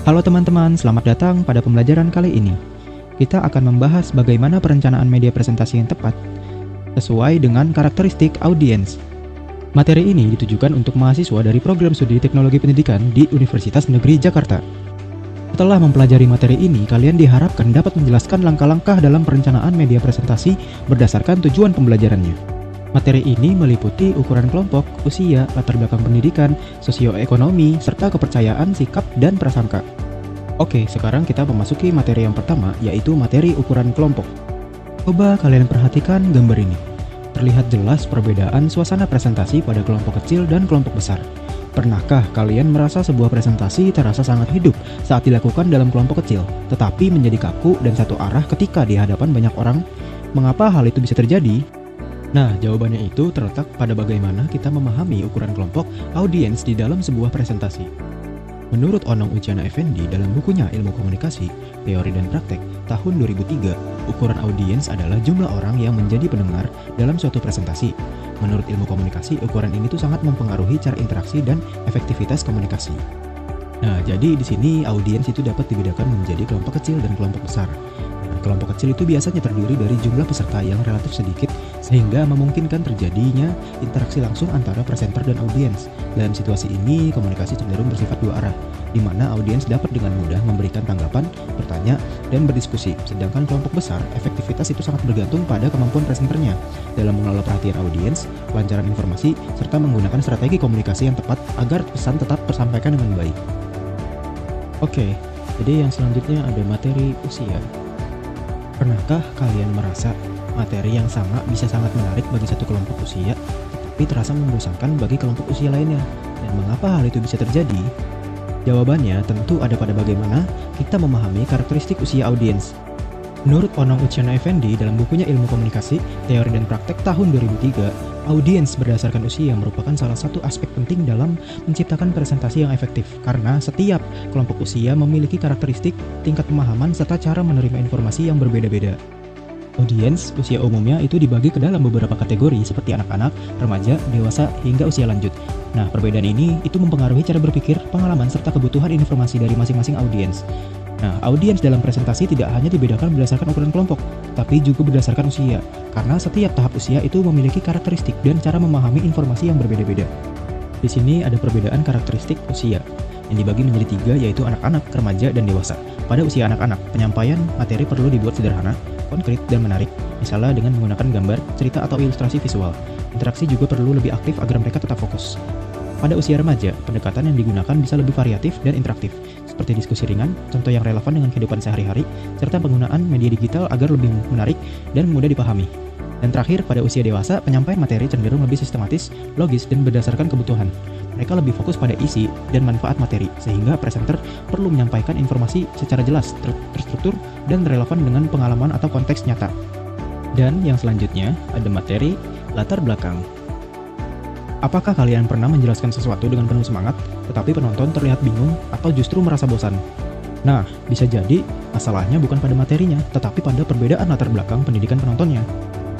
Halo teman-teman, selamat datang pada pembelajaran kali ini. Kita akan membahas bagaimana perencanaan media presentasi yang tepat sesuai dengan karakteristik audiens. Materi ini ditujukan untuk mahasiswa dari program studi teknologi pendidikan di Universitas Negeri Jakarta. Setelah mempelajari materi ini, kalian diharapkan dapat menjelaskan langkah-langkah dalam perencanaan media presentasi berdasarkan tujuan pembelajarannya. Materi ini meliputi ukuran kelompok, usia, latar belakang pendidikan, sosioekonomi, serta kepercayaan, sikap, dan prasangka. Oke, sekarang kita memasuki materi yang pertama, yaitu materi ukuran kelompok. Coba kalian perhatikan gambar ini. Terlihat jelas perbedaan suasana presentasi pada kelompok kecil dan kelompok besar. Pernahkah kalian merasa sebuah presentasi terasa sangat hidup saat dilakukan dalam kelompok kecil, tetapi menjadi kaku dan satu arah ketika di hadapan banyak orang? Mengapa hal itu bisa terjadi? Nah, jawabannya itu terletak pada bagaimana kita memahami ukuran kelompok audiens di dalam sebuah presentasi. Menurut Onong Uciana Effendi dalam bukunya Ilmu Komunikasi, Teori dan Praktek tahun 2003, ukuran audiens adalah jumlah orang yang menjadi pendengar dalam suatu presentasi. Menurut ilmu komunikasi, ukuran ini tuh sangat mempengaruhi cara interaksi dan efektivitas komunikasi. Nah, jadi di sini audiens itu dapat dibedakan menjadi kelompok kecil dan kelompok besar. Kelompok kecil itu biasanya terdiri dari jumlah peserta yang relatif sedikit sehingga memungkinkan terjadinya interaksi langsung antara presenter dan audiens. Dalam situasi ini, komunikasi cenderung bersifat dua arah, di mana audiens dapat dengan mudah memberikan tanggapan, bertanya, dan berdiskusi. Sedangkan kelompok besar, efektivitas itu sangat bergantung pada kemampuan presenternya dalam mengelola perhatian audiens, kelancaran informasi, serta menggunakan strategi komunikasi yang tepat agar pesan tetap tersampaikan dengan baik. Oke, jadi yang selanjutnya ada materi usia. Pernahkah kalian merasa materi yang sama bisa sangat menarik bagi satu kelompok usia, tetapi terasa membosankan bagi kelompok usia lainnya? Dan mengapa hal itu bisa terjadi? Jawabannya tentu ada pada bagaimana kita memahami karakteristik usia audiens. Menurut Onong Uciana Effendi dalam bukunya Ilmu Komunikasi, Teori dan Praktek tahun 2003, audiens berdasarkan usia merupakan salah satu aspek penting dalam menciptakan presentasi yang efektif, karena setiap kelompok usia memiliki karakteristik, tingkat pemahaman, serta cara menerima informasi yang berbeda-beda. Audiens usia umumnya itu dibagi ke dalam beberapa kategori seperti anak-anak, remaja, dewasa, hingga usia lanjut. Nah, perbedaan ini itu mempengaruhi cara berpikir, pengalaman, serta kebutuhan informasi dari masing-masing audiens. Nah, audiens dalam presentasi tidak hanya dibedakan berdasarkan ukuran kelompok, tapi juga berdasarkan usia, karena setiap tahap usia itu memiliki karakteristik dan cara memahami informasi yang berbeda-beda. Di sini ada perbedaan karakteristik usia, yang dibagi menjadi tiga, yaitu anak-anak, remaja, dan dewasa. Pada usia anak-anak, penyampaian materi perlu dibuat sederhana, konkret, dan menarik, misalnya dengan menggunakan gambar, cerita, atau ilustrasi visual. Interaksi juga perlu lebih aktif agar mereka tetap fokus. Pada usia remaja, pendekatan yang digunakan bisa lebih variatif dan interaktif, seperti diskusi ringan, contoh yang relevan dengan kehidupan sehari-hari, serta penggunaan media digital agar lebih menarik dan mudah dipahami. Dan terakhir, pada usia dewasa, penyampaian materi cenderung lebih sistematis, logis, dan berdasarkan kebutuhan. Mereka lebih fokus pada isi dan manfaat materi, sehingga presenter perlu menyampaikan informasi secara jelas, terstruktur, dan relevan dengan pengalaman atau konteks nyata. Dan yang selanjutnya, ada materi latar belakang. Apakah kalian pernah menjelaskan sesuatu dengan penuh semangat, tetapi penonton terlihat bingung atau justru merasa bosan? Nah, bisa jadi masalahnya bukan pada materinya, tetapi pada perbedaan latar belakang pendidikan penontonnya.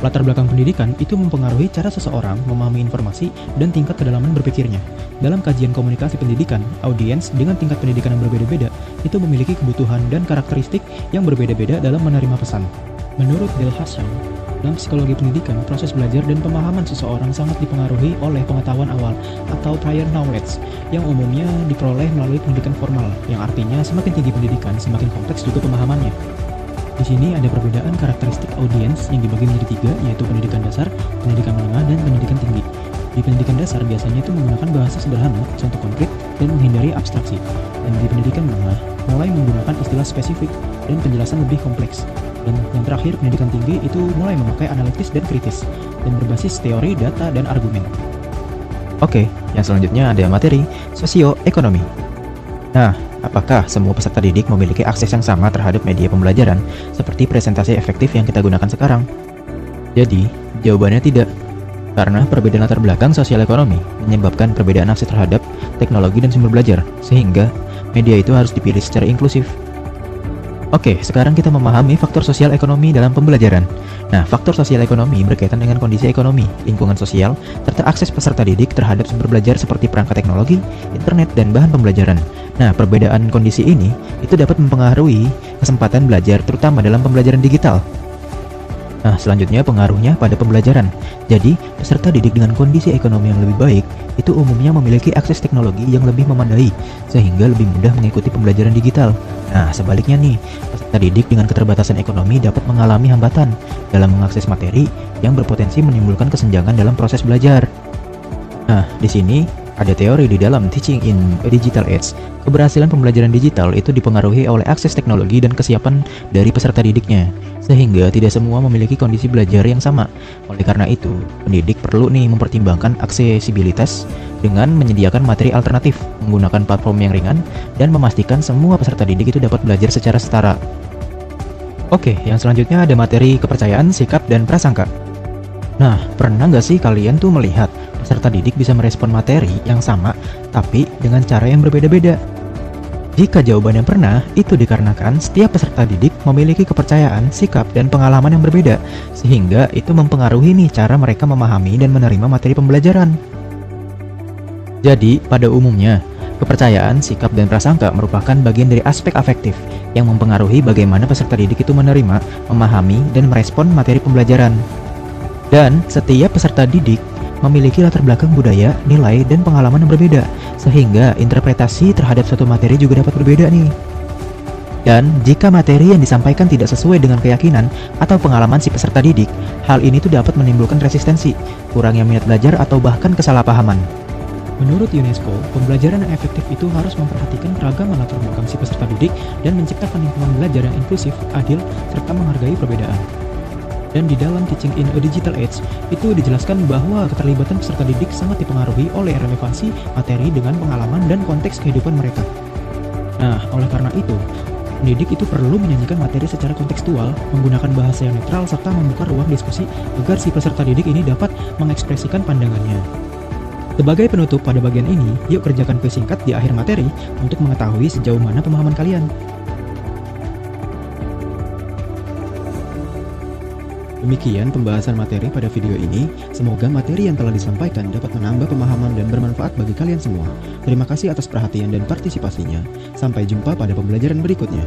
Latar belakang pendidikan itu mempengaruhi cara seseorang memahami informasi dan tingkat kedalaman berpikirnya. Dalam kajian komunikasi pendidikan, audiens dengan tingkat pendidikan yang berbeda-beda itu memiliki kebutuhan dan karakteristik yang berbeda-beda dalam menerima pesan. Menurut Del Hassam, dalam psikologi pendidikan, proses belajar dan pemahaman seseorang sangat dipengaruhi oleh pengetahuan awal atau prior knowledge yang umumnya diperoleh melalui pendidikan formal, yang artinya semakin tinggi pendidikan, semakin kompleks juga pemahamannya. Di sini ada perbedaan karakteristik audiens yang dibagi menjadi tiga, yaitu pendidikan dasar, pendidikan menengah, dan pendidikan tinggi. Di pendidikan dasar biasanya itu menggunakan bahasa sederhana, contoh konkret, dan menghindari abstraksi. Dan di pendidikan menengah, mulai menggunakan istilah spesifik dan penjelasan lebih kompleks. Dan yang terakhir, pendidikan tinggi itu mulai memakai analitis dan kritis, dan berbasis teori, data, dan argumen. Oke, yang selanjutnya ada materi sosioekonomi. Nah, apakah semua peserta didik memiliki akses yang sama terhadap media pembelajaran seperti presentasi efektif yang kita gunakan sekarang? Jadi, jawabannya tidak. Karena perbedaan latar belakang sosial ekonomi menyebabkan perbedaan akses terhadap teknologi dan sumber belajar, sehingga media itu harus dipilih secara inklusif. Oke, sekarang kita memahami faktor sosial ekonomi dalam pembelajaran. Nah, faktor sosial ekonomi berkaitan dengan kondisi ekonomi, lingkungan sosial, serta akses peserta didik terhadap sumber belajar seperti perangkat teknologi, internet, dan bahan pembelajaran. Nah, perbedaan kondisi ini itu dapat mempengaruhi kesempatan belajar terutama dalam pembelajaran digital. Nah, selanjutnya pengaruhnya pada pembelajaran. Jadi, peserta didik dengan kondisi ekonomi yang lebih baik itu umumnya memiliki akses teknologi yang lebih memadai sehingga lebih mudah mengikuti pembelajaran digital. Nah, sebaliknya nih, peserta didik dengan keterbatasan ekonomi dapat mengalami hambatan dalam mengakses materi yang berpotensi menimbulkan kesenjangan dalam proses belajar. Nah, di sini ada teori di dalam Teaching in a Digital Age. Keberhasilan pembelajaran digital itu dipengaruhi oleh akses teknologi dan kesiapan dari peserta didiknya, sehingga tidak semua memiliki kondisi belajar yang sama. Oleh karena itu, pendidik perlu nih mempertimbangkan aksesibilitas dengan menyediakan materi alternatif, menggunakan platform yang ringan, dan memastikan semua peserta didik itu dapat belajar secara setara. Oke, yang selanjutnya ada materi kepercayaan, sikap, dan prasangka. Nah, pernah nggak sih kalian tuh melihat peserta didik bisa merespon materi yang sama, tapi dengan cara yang berbeda-beda? Jika jawabannya pernah, itu dikarenakan setiap peserta didik memiliki kepercayaan, sikap, dan pengalaman yang berbeda, sehingga itu mempengaruhi nih cara mereka memahami dan menerima materi pembelajaran. Jadi, pada umumnya, kepercayaan, sikap, dan prasangka merupakan bagian dari aspek afektif yang mempengaruhi bagaimana peserta didik itu menerima, memahami, dan merespon materi pembelajaran. Dan setiap peserta didik memiliki latar belakang budaya, nilai, dan pengalaman yang berbeda, sehingga interpretasi terhadap suatu materi juga dapat berbeda nih. Dan jika materi yang disampaikan tidak sesuai dengan keyakinan atau pengalaman si peserta didik, hal ini tuh dapat menimbulkan resistensi, kurangnya minat belajar, atau bahkan kesalahpahaman. Menurut UNESCO, pembelajaran yang efektif itu harus memperhatikan keragaman latar belakang si peserta didik dan menciptakan lingkungan belajar yang inklusif, adil, serta menghargai perbedaan. Dan di dalam Teaching in a Digital Age, itu dijelaskan bahwa keterlibatan peserta didik sangat dipengaruhi oleh relevansi materi dengan pengalaman dan konteks kehidupan mereka. Nah, oleh karena itu, pendidik itu perlu menyajikan materi secara kontekstual, menggunakan bahasa yang netral, serta membuka ruang diskusi agar si peserta didik ini dapat mengekspresikan pandangannya. Sebagai penutup pada bagian ini, yuk kerjakan kuis singkat di akhir materi untuk mengetahui sejauh mana pemahaman kalian. Demikian pembahasan materi pada video ini. Semoga materi yang telah disampaikan dapat menambah pemahaman dan bermanfaat bagi kalian semua. Terima kasih atas perhatian dan partisipasinya. Sampai jumpa pada pembelajaran berikutnya.